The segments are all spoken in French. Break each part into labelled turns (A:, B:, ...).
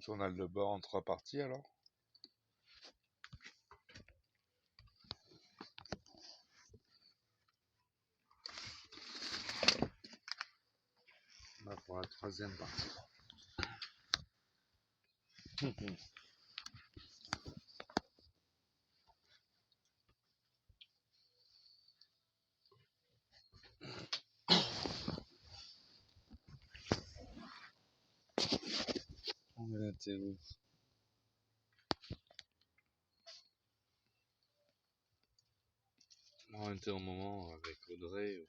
A: Journal de bord en 3 parties alors. Là pour la 3e partie. On est là, t'es où? On était au moment avec Audrey.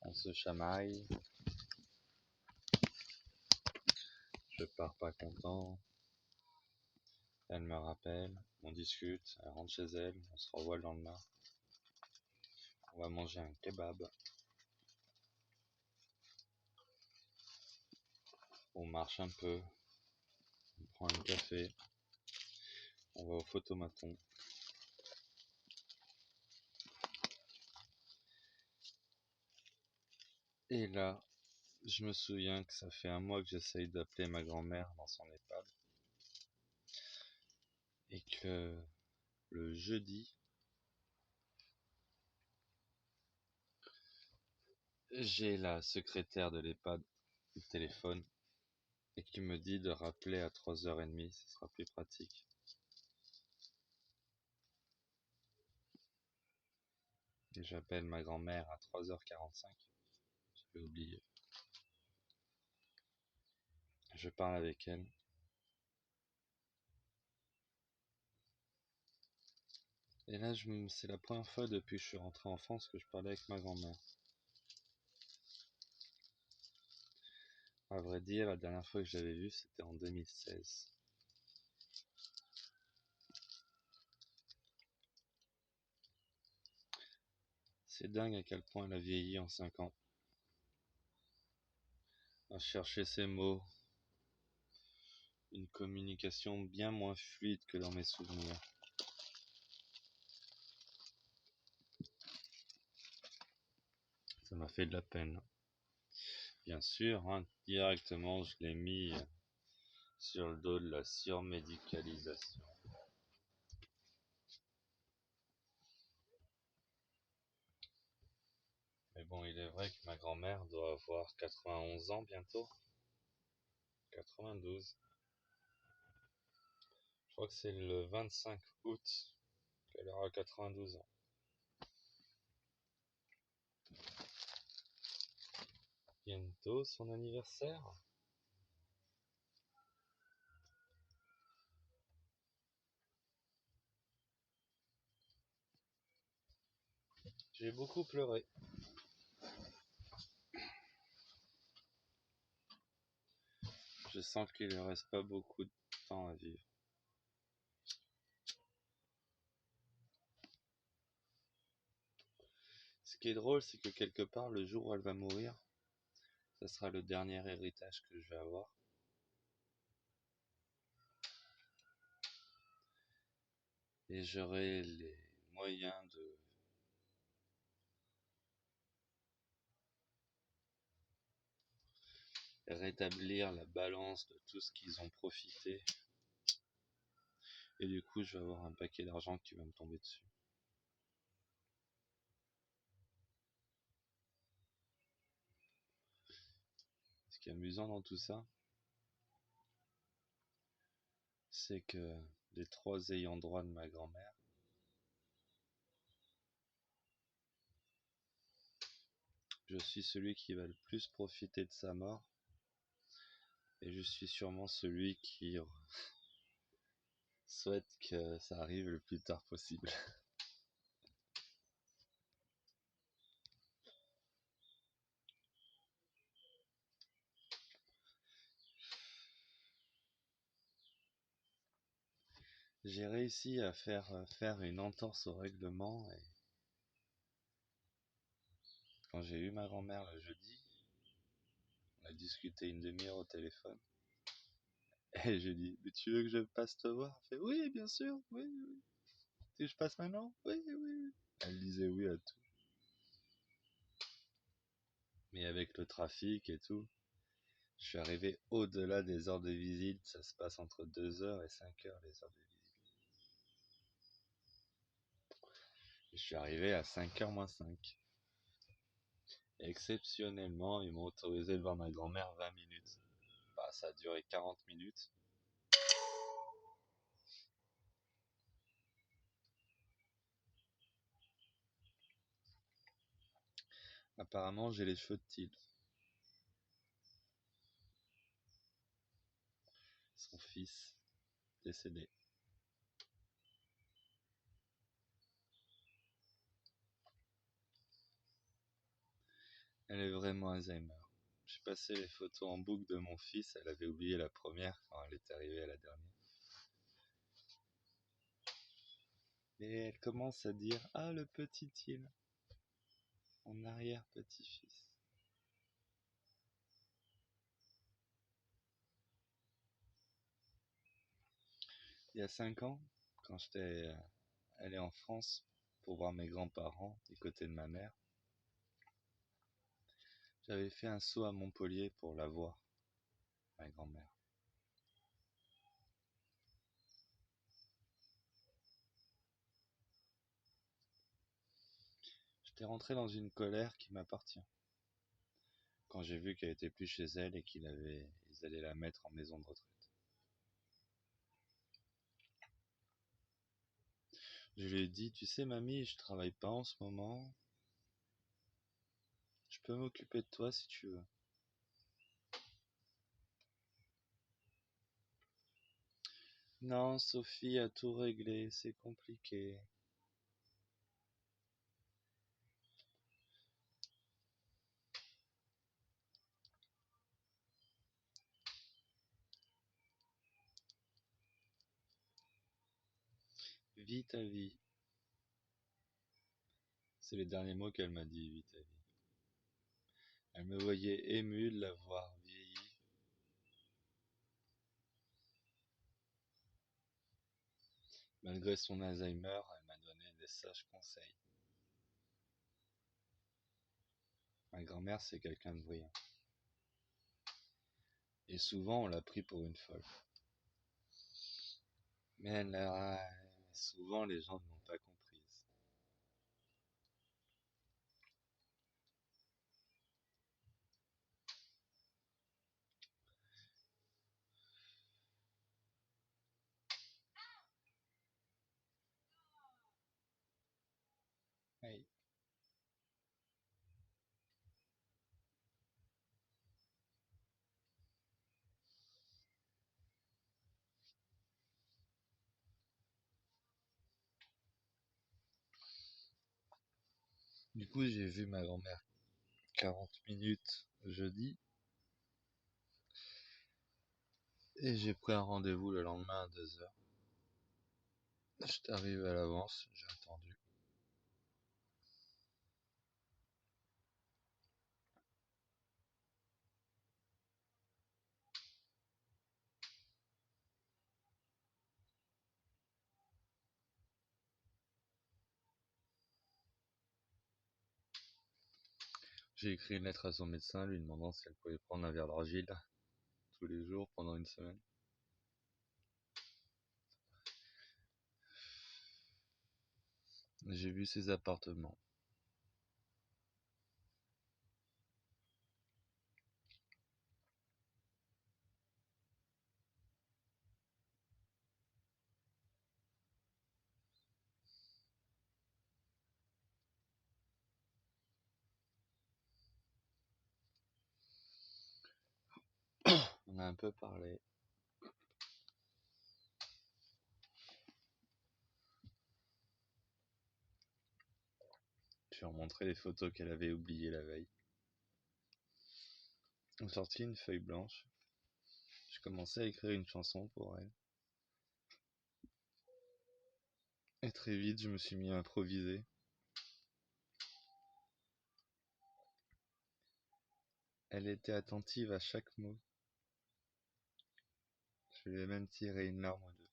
A: On se chamaille. Je pars pas content. Elle me rappelle. On discute. Elle rentre chez elle. On se revoit le lendemain. On va manger un kebab. On marche un peu. On prend un café. On va au photomaton. Et là, je me souviens que ça fait un mois que j'essaye d'appeler ma grand-mère dans son EHPAD. Et que le jeudi, j'ai la secrétaire de l'EHPAD au téléphone et qui me dit de rappeler à 3h30, ce sera plus pratique. Et j'appelle ma grand-mère à 3h45. J'avais oublié. Je parle avec elle. Et là, c'est la première fois depuis que je suis rentré en France que je parlais avec ma grand-mère. À vrai dire, la dernière fois que je l'avais vue, c'était en 2016. C'est dingue à quel point elle a vieilli en 5 ans. À chercher ses mots. Une communication bien moins fluide que dans mes souvenirs. Ça m'a fait de la peine. Bien sûr, directement, je l'ai mis sur le dos de la surmédicalisation. Mais bon, il est vrai que ma grand-mère doit avoir 91 ans bientôt. 92. Je crois que c'est le 25 août qu'elle aura 92 ans. Bientôt son anniversaire. J'ai beaucoup pleuré. Je sens qu'il ne reste pas beaucoup de temps à vivre. Ce qui est drôle, c'est que quelque part, le jour où elle va mourir, ça sera le dernier héritage que je vais avoir. Et j'aurai les moyens de rétablir la balance de tout ce qu'ils ont profité. Et du coup, je vais avoir un paquet d'argent qui va me tomber dessus. Ce qui est amusant dans tout ça, c'est que les 3 ayants droit de ma grand-mère, je suis celui qui va le plus profiter de sa mort. Et je suis sûrement celui qui souhaite que ça arrive le plus tard possible. J'ai réussi à faire une entorse au règlement et quand j'ai eu ma grand-mère le jeudi, on a discuté une demi-heure au téléphone. Et je lui dis, mais tu veux que je passe te voir? Elle fait, oui, bien sûr, oui, oui. Et je passe maintenant? Oui, oui, oui. Elle disait oui à tout. Mais avec le trafic et tout, je suis arrivé au-delà des heures de visite. Ça se passe entre 2 heures et 5 heures, les heures de visite. Et je suis arrivé à 5h moins 5. Et exceptionnellement, ils m'ont autorisé de voir ma grand-mère 20 minutes. Bah, ça a duré 40 minutes. Apparemment, j'ai les cheveux de Till. Son fils, décédé. Elle est vraiment Alzheimer. J'ai passé les photos en boucle de mon fils. Elle avait oublié la première quand elle est arrivée à la dernière. Et elle commence à dire, ah, le petit Till, mon arrière-petit-fils. Il y a 5 ans, quand j'étais allé en France pour voir mes grands-parents du côté de ma mère, j'avais fait un saut à Montpellier pour la voir, ma grand-mère. J'étais rentré dans une colère qui m'appartient. Quand j'ai vu qu'elle était plus chez elle et ils allaient la mettre en maison de retraite. Je lui ai dit, tu sais mamie, je travaille pas en ce moment. Je peux m'occuper de toi si tu veux. Non, Sophie a tout réglé, c'est compliqué. Vis ta vie. C'est les derniers mots qu'elle m'a dit, vis ta vie. Elle me voyait émue de la voir vieillir. Malgré son Alzheimer, elle m'a donné des sages conseils. Ma grand-mère, c'est quelqu'un de brillant. Et souvent, on l'a pris pour une folle. Mais souvent, les gens ne l'ont pas comprise. Hey. Du coup, j'ai vu ma grand-mère 40 minutes jeudi. Et j'ai pris un rendez-vous le lendemain à 2 heures. J'étais arrivé à l'avance, j'ai attendu. J'ai écrit une lettre à son médecin lui demandant si elle pouvait prendre un verre d'argile tous les jours pendant une semaine. J'ai vu ses appartements. On a un peu parlé. Je lui ai montré les photos qu'elle avait oubliées la veille. J'ai sorti une feuille blanche. J'ai commencé à écrire une chanson pour elle. Et très vite, je me suis mis à improviser. Elle était attentive à chaque mot. Je lui ai même tiré une larme ou deux.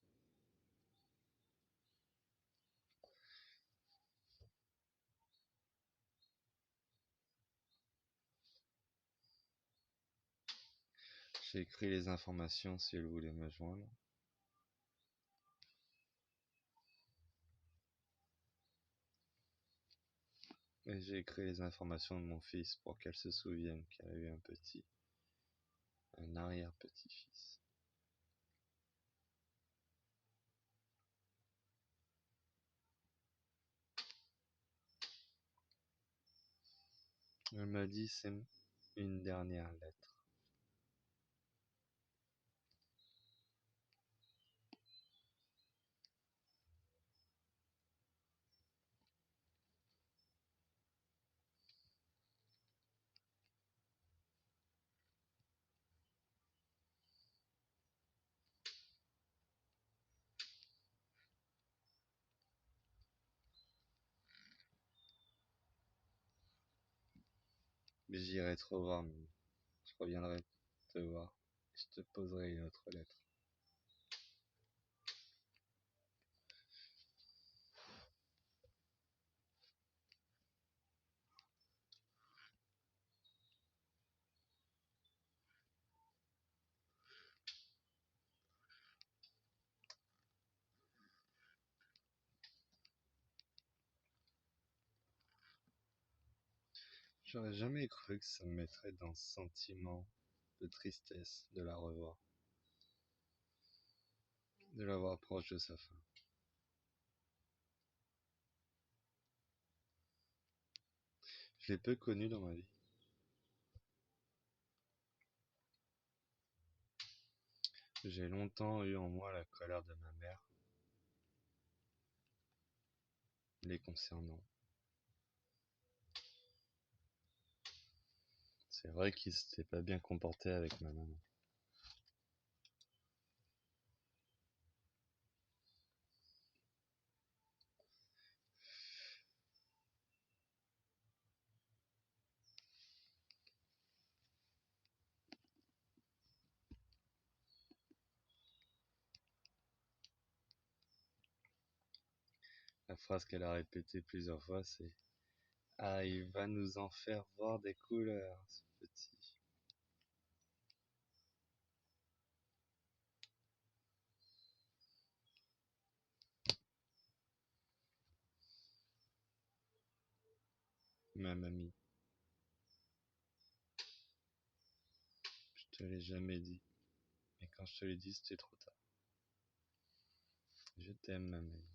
A: J'ai écrit les informations si elle voulait me joindre. Et j'ai écrit les informations de mon fils pour qu'elle se souvienne qu'elle a eu un arrière-petit-fils. Elle m'a dit c'est une dernière lettre. Mais j'irai te revoir, mais je reviendrai te voir. Je te poserai une autre lettre. J'aurais jamais cru que ça me mettrait dans ce sentiment de tristesse de la revoir, de la voir proche de sa fin. Je l'ai peu connue dans ma vie. J'ai longtemps eu en moi la colère de ma mère, les concernant. C'est vrai qu'il s'était pas bien comporté avec ma maman. La phrase qu'elle a répétée plusieurs fois, c'est ah, il va nous en faire voir des couleurs, ce petit. Ma mamie, je te l'ai jamais dit. Mais quand je te l'ai dit, c'était trop tard. Je t'aime, ma mamie.